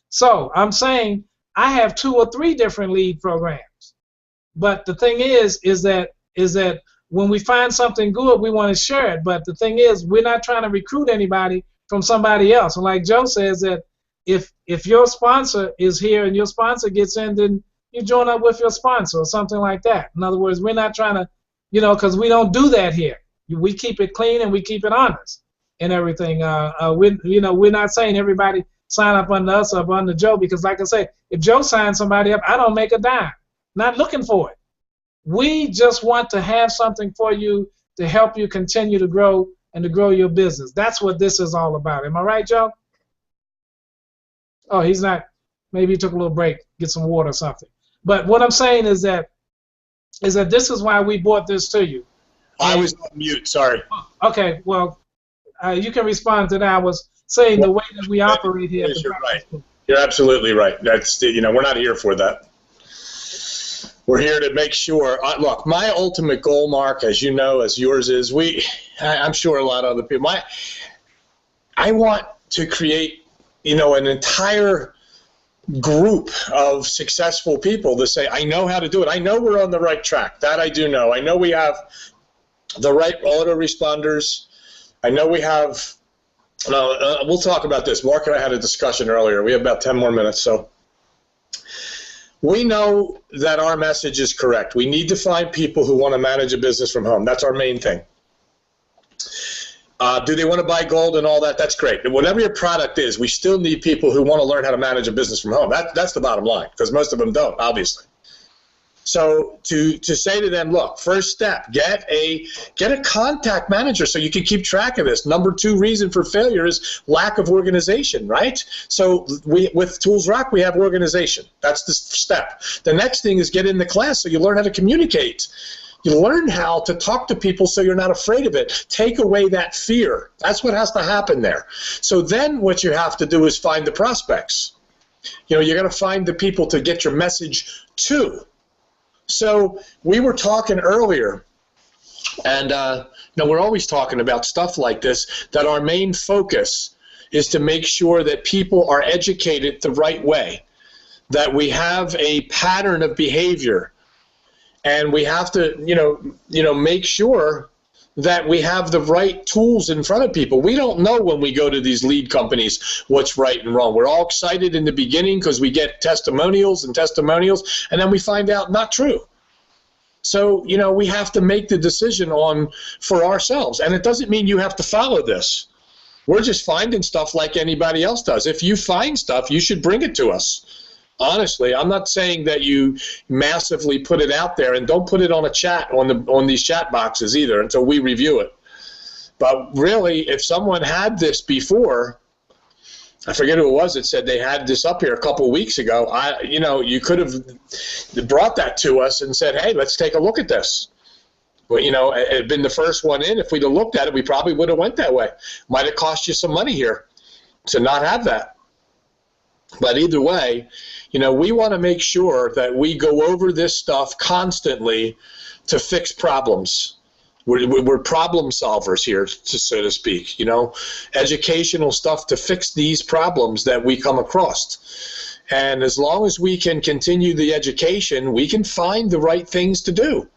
So I'm saying I have 2 or 3 different lead programs. But the thing is that when we find something good, we want to share it. But the thing is, we're not trying to recruit anybody from somebody else. And like Joe says, that if your sponsor is here and your sponsor gets in, then you join up with your sponsor or something like that. In other words, we're not trying to, because we don't do that here. We keep it clean and we keep it honest and everything. We're not saying everybody sign up under us or under Joe, because like I say, if Joe signs somebody up, I don't make a dime. Not looking for it. We just want to have something for you to help you continue to grow and to grow your business. That's what this is all about. Am I right, Joe? Oh, he's not. Maybe he took a little break, get some water or something. But what I'm saying is that this is why we brought this to you. I was on mute, sorry. Okay, well, you can respond to that. I was saying the way that we operate here. You're right. You're absolutely right. That's, we're not here for that. We're here to make sure. Look, my ultimate goal, Mark, as you know, as yours is, I'm sure a lot of other people. I want to create, an entire group of successful people to say, I know how to do it. I know we're on the right track. That I do know. I know we have the right autoresponders. I know we have. We'll talk about this. Mark and I had a discussion earlier. We have about 10 more minutes, so. We know that our message is correct. We need to find people who want to manage a business from home. That's our main thing. Do they want to buy gold and all that? That's great. And whatever your product is, we still need people who want to learn how to manage a business from home. That's the bottom line, because most of them don't, obviously. So to say to them, look, first step, get a contact manager so you can keep track of this. Number 2 reason for failure is lack of organization, right? So with Tools Rock, we have organization. That's the step. The next thing is get in the class so you learn how to communicate. You learn how to talk to people so you're not afraid of it. Take away that fear. That's what has to happen there. So then what you have to do is find the prospects. You're going to find the people to get your message to. So we were talking earlier, and we're always talking about stuff like this, that our main focus is to make sure that people are educated the right way, that we have a pattern of behavior, and we have to, make sure that we have the right tools in front of people. We don't know when we go to these lead companies what's right and wrong. We're all excited in the beginning because we get testimonials, and then we find out not true. So, we have to make the decision for ourselves. And it doesn't mean you have to follow this. We're just finding stuff like anybody else does. If you find stuff, you should bring it to us. Honestly, I'm not saying that you massively put it out there, and don't put it on a chat on these chat boxes either until we review it. But really, if someone had this before, I forget who it was that said they had this up here a couple of weeks ago. You could have brought that to us and said, hey, let's take a look at this. Well, it had been the first one in. If we'd have looked at it, we probably would have went that way. Might have cost you some money here to not have that. But either way, we want to make sure that we go over this stuff constantly to fix problems. We're problem solvers here, so to speak, educational stuff to fix these problems that we come across. And as long as we can continue the education, we can find the right things to do.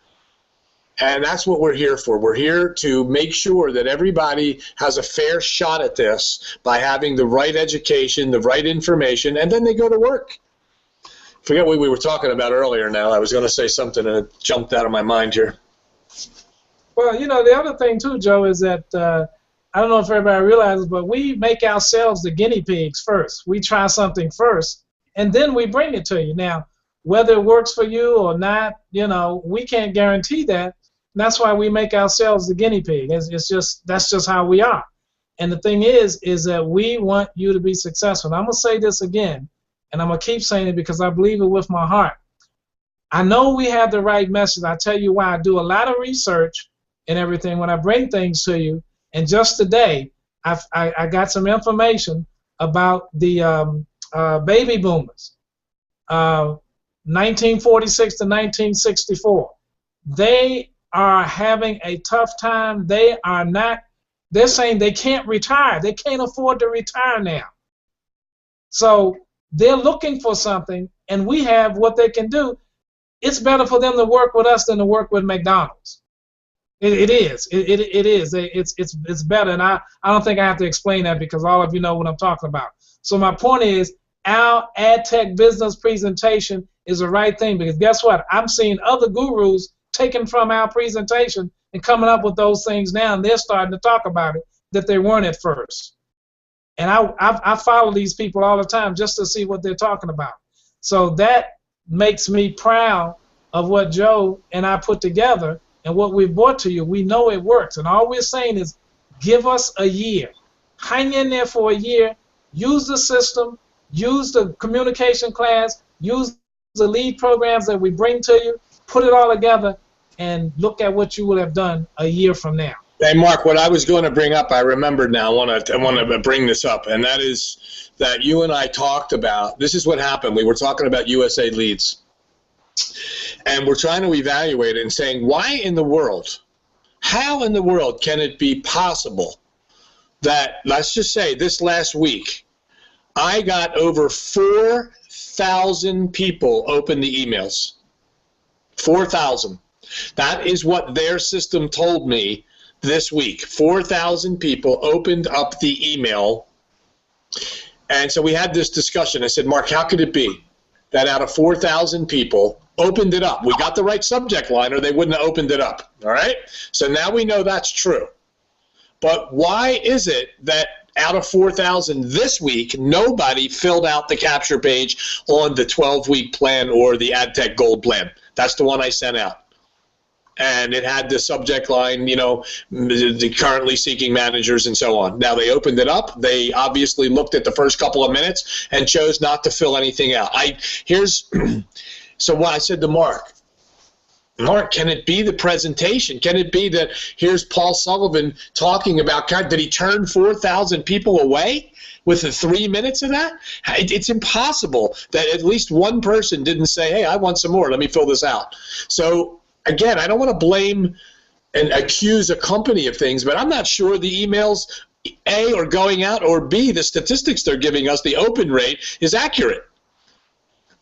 And that's what we're here for. We're here to make sure that everybody has a fair shot at this by having the right education, the right information, and then they go to work. Forget what we were talking about earlier now. I was going to say something and it jumped out of my mind here. Well, the other thing too, Joe, is that I don't know if everybody realizes, but we make ourselves the guinea pigs first. We try something first, and then we bring it to you. Now, whether it works for you or not, we can't guarantee that. That's why we make ourselves the guinea pig. That's just how we are. And the thing is that we want you to be successful. And I'm gonna say this again, and I'm gonna keep saying it because I believe it with my heart. I know we have the right message. I tell you why. I do a lot of research and everything when I bring things to you. And just today, I got some information about the baby boomers, 1946 to 1964. They are having a tough time. They're saying they can't retire. They can't afford to retire now. So they're looking for something, and we have what they can do. It's better for them to work with us than to work with McDonald's. It is. It's better, and I don't think I have to explain that because all of you know what I'm talking about. So my point is, our ADTECH business presentation is the right thing, because guess what? I'm seeing other gurus taken from our presentation and coming up with those things now, and they're starting to talk about it that they weren't at first. And I follow these people all the time just to see what they're talking about. So that makes me proud of what Joe and I put together and what we've brought to you. We know it works, and all we're saying is Give us a year. Hang in there for a year. Use the system. Use the communication class. Use the lead programs that we bring to you. Put it all together and look at what you will have done a year from now. Hey, Mark, what I was going to bring up, I remembered now. I want to bring this up, and that is that you and I talked about, this is what happened. We were talking about USA Leads, and we're trying to evaluate it and saying, why in the world, how in the world can it be possible that, let's just say this last week, I got over 4,000 people open the emails. 4,000. That is what their system told me this week. 4,000 people opened up the email. And so we had this discussion. I said, Mark, how could it be that out of 4,000 people opened it up? We got the right subject line or they wouldn't have opened it up. All right? So now we know that's true. But why is it that out of 4,000 this week, nobody filled out the capture page on the 12-week plan or the ADTECH Gold plan? That's the one I sent out. And it had the subject line, you know, the currently seeking managers and so on. Now, they opened it up. They obviously looked at the first couple of minutes and chose not to fill anything out. So what I said to Mark, can it be the presentation? Can it be that here's Paul Sullivan talking about, did he turn 4,000 people away with the 3 minutes of that? It's impossible that at least one person didn't say, hey, I want some more. Let me fill this out. So, again, I don't want to blame and accuse a company of things, but I'm not sure the emails, A, are going out, or B, the statistics they're giving us, the open rate, is accurate.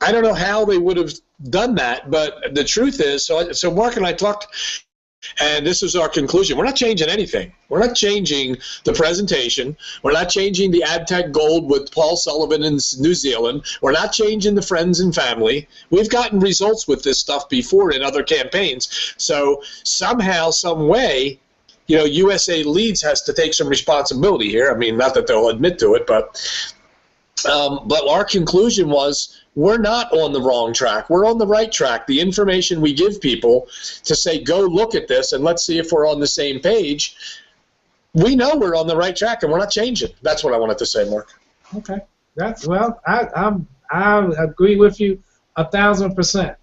I don't know how they would have done that, but the truth is, so Mark and I talked, and this is our conclusion. We're not changing anything. We're not changing the presentation. We're not changing the ADTECH Gold with Paul Sullivan in New Zealand. We're not changing the friends and family. We've gotten results with this stuff before in other campaigns. So somehow, some way, you know, USA Leads has to take some responsibility here. I mean, not that they'll admit to it, but our conclusion was, we're not on the wrong track. We're on the right track. The information we give people to say, go look at this and let's see if we're on the same page, we know we're on the right track and we're not changing. That's what I wanted to say, Mark. Okay. I agree with you 1,000%.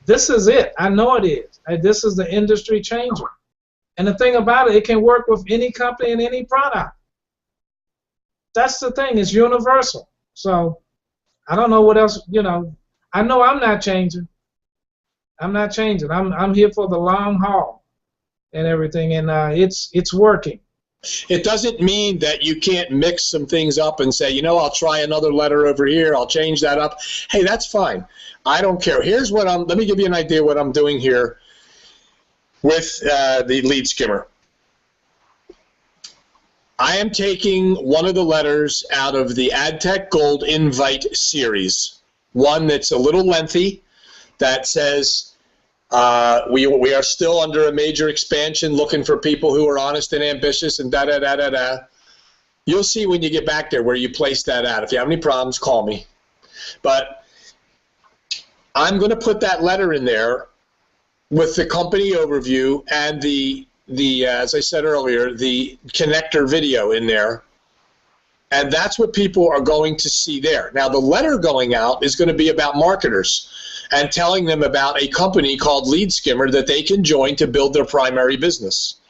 This is it. I know it is. This is the industry changer. And the thing about it, it can work with any company and any product. That's the thing. It's universal. So I don't know what else, you know. I know I'm not changing. I'm not changing. I'm here for the long haul and everything, and it's working. It doesn't mean that you can't mix some things up and say, you know, I'll try another letter over here. I'll change that up. Hey, that's fine. I don't care. Here's what let me give you an idea what I'm doing here with the lead skimmer. I am taking one of the letters out of the ADTECH Gold Invite series, one that's a little lengthy, that says we are still under a major expansion looking for people who are honest and ambitious and da-da-da-da-da. You'll see when you get back there where you place that at. If you have any problems, call me. But I'm going to put that letter in there with the company overview and the as I said earlier, the connector video in there, and that's what people are going to see there. Now, the letter going out is going to be about marketers and telling them about a company called Lead Skimmer that they can join to build their primary business.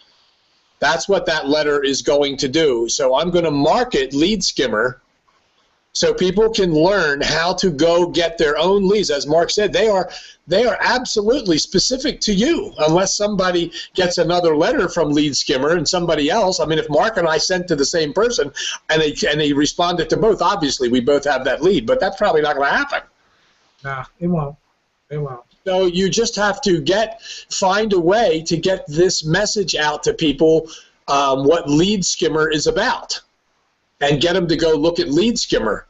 That's what that letter is going to do. So I'm going to market Lead Skimmer so people can learn how to go get their own leads. As Mark said, they are absolutely specific to you, unless somebody gets another letter from Lead Skimmer and somebody else. I mean, if Mark and I sent to the same person and they responded to both, obviously we both have that lead, but that's probably not going to happen. Nah, it won't. It won't. So you just have to find a way to get this message out to people, what Lead Skimmer is about, and get them to go look at Lead Skimmer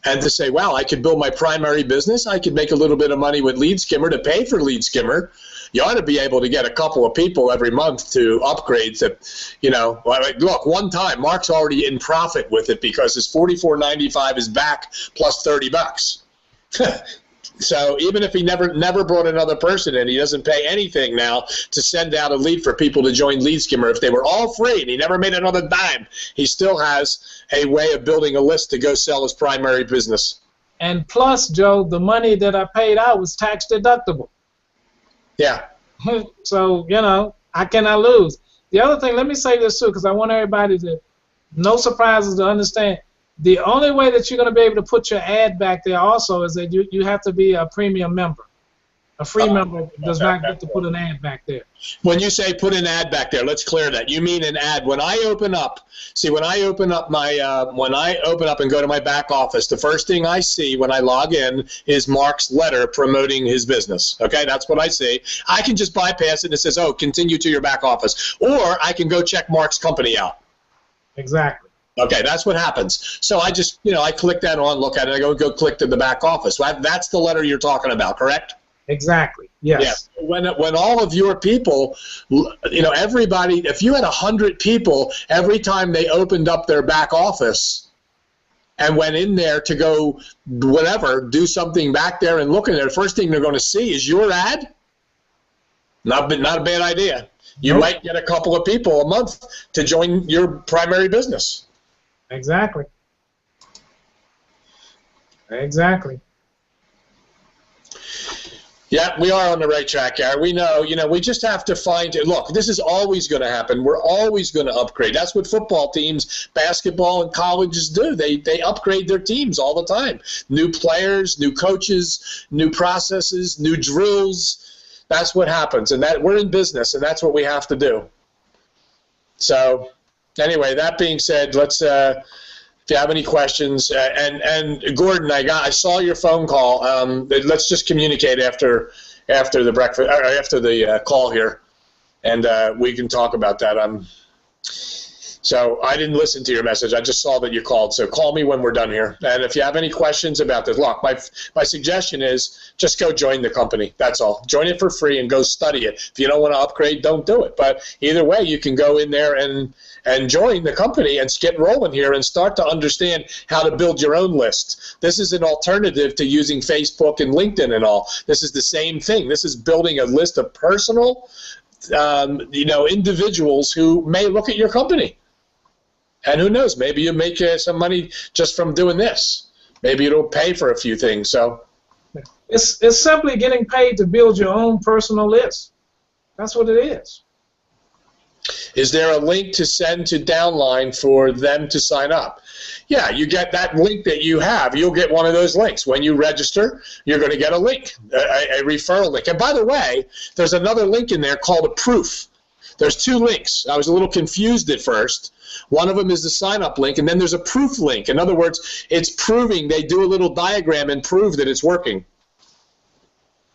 and to say, wow, I could build my primary business. I could make a little bit of money with Lead Skimmer to pay for Lead Skimmer. You ought to be able to get a couple of people every month to upgrade to, you know, look, one time Mark's already in profit with it because his $44.95 is back plus $30. So even if he never brought another person in, he doesn't pay anything now to send out a lead for people to join Lead Skimmer. If they were all free and he never made another dime, he still has a way of building a list to go sell his primary business. And plus, Joe, the money that I paid out was tax deductible. Yeah. So, you know, I cannot lose. The other thing, let me say this too, because I want everybody to, no surprises, to understand. The only way that you're going to be able to put your ad back there also is that you have to be a premium member. A free member does not get to put an ad back there. When you say put an ad back there, let's clear that. You mean an ad. When I open up, when I open up and go to my back office, the first thing I see when I log in is Mark's letter promoting his business. Okay, that's what I see. I can just bypass it and it says, oh, continue to your back office. Or I can go check Mark's company out. Exactly. Okay, that's what happens. So I just, I click that on, look at it, I go click to the back office. So that's the letter you're talking about, correct? Exactly. Yes. Yeah. When all of your people, everybody, if you had 100 people, every time they opened up their back office and went in there to go do something back there and look in there, the first thing they're going to see is your ad. Not a bad idea. You might get a couple of people a month to join your primary business. Exactly. Exactly. Yeah, we are on the right track, Gary. We know, we just have to find it. Look, this is always going to happen. We're always going to upgrade. That's what football teams, basketball, and colleges do. They upgrade their teams all the time. New players, new coaches, new processes, new drills. That's what happens. And that we're in business, and that's what we have to do. So anyway, that being said, let's if you have any questions, and Gordon, I saw your phone call. Let's just communicate after the breakfast, or after the call here, and we can talk about that. So I didn't listen to your message. I just saw that you called. So call me when we're done here. And if you have any questions about this, look, my suggestion is just go join the company. That's all. Join it for free and go study it. If you don't want to upgrade, don't do it. But either way, you can go in there and join the company and get rolling here and start to understand how to build your own list. This is an alternative to using Facebook and LinkedIn and all. This is the same thing. This is building a list of personal, individuals who may look at your company. And who knows, maybe you make some money just from doing this. Maybe it'll pay for a few things. So it's simply getting paid to build your own personal list. That's what it is. Is there a link to send to Downline for them to sign up? Yeah, you get that link that you have. You'll get one of those links. When you register, you're going to get a link, a referral link. And by the way, there's another link in there called a proof. There's two links. I was a little confused at first. One of them is the sign-up link, and then there's a proof link. In other words, it's proving, they do a little diagram and prove that it's working.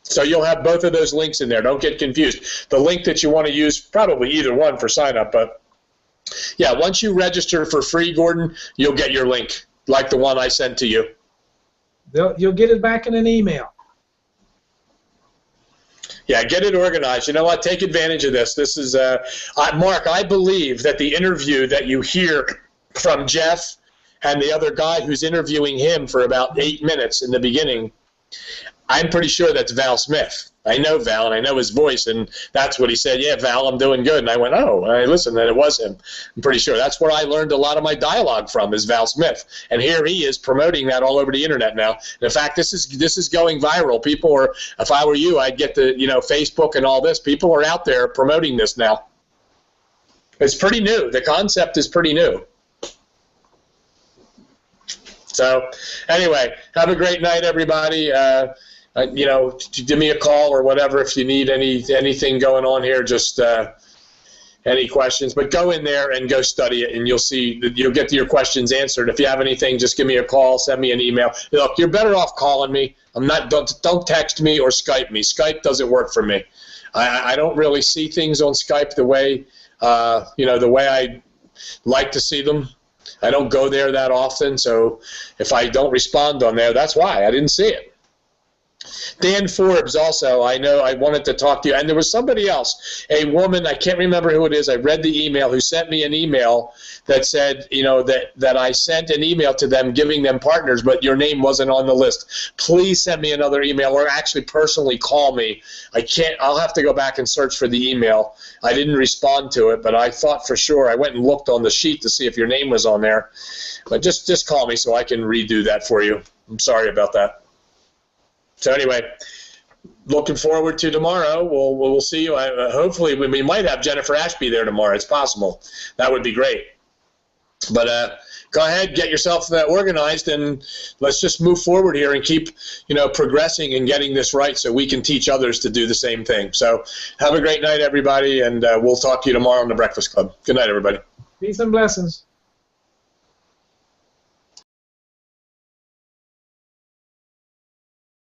So you'll have both of those links in there. Don't get confused. The link that you want to use, probably either one for sign-up, but yeah, once you register for free, Gordon, you'll get your link, like the one I sent to you. You'll get it back in an email. Yeah, get it organized. You know what? Take advantage of this. This is, Mark, I believe that the interview that you hear from Jeff and the other guy who's interviewing him for about 8 minutes in the beginning, I'm pretty sure that's Val Smith. I know Val, and I know his voice, and that's what he said. Yeah, Val, I'm doing good. And I went, oh, listen, then it was him. I'm pretty sure. That's where I learned a lot of my dialogue from, is Val Smith. And here he is promoting that all over the internet now. And in fact, this is going viral. People are, if I were you, I'd get the, Facebook and all this. People are out there promoting this now. It's pretty new. The concept is pretty new. So anyway, have a great night, everybody. Give me a call or whatever if you need anything going on here, just any questions. But go in there and go study it, and you'll see that you'll get your questions answered. If you have anything, just give me a call, send me an email. Look, you're better off calling me. Don't text me or Skype me. Skype doesn't work for me. I don't really see things on Skype the way I like to see them. I don't go there that often, so if I don't respond on there, that's why. I didn't see it. Dan Forbes also, I know I wanted to talk to you. And there was somebody else, a woman, I can't remember who it is. I read the email, who sent me an email that said, you know, that I sent an email to them giving them partners, but your name wasn't on the list. Please send me another email or actually personally call me. I'll have to go back and search for the email. I didn't respond to it, but I thought for sure. I went and looked on the sheet to see if your name was on there. But just call me so I can redo that for you. I'm sorry about that. So anyway, looking forward to tomorrow. We'll see you. Hopefully, we might have Jennifer Ashby there tomorrow. It's possible. That would be great. But go ahead, get yourself organized, and let's just move forward here and keep, you know, progressing and getting this right so we can teach others to do the same thing. So have a great night, everybody, and we'll talk to you tomorrow on the Breakfast Club. Good night, everybody. Peace and blessings.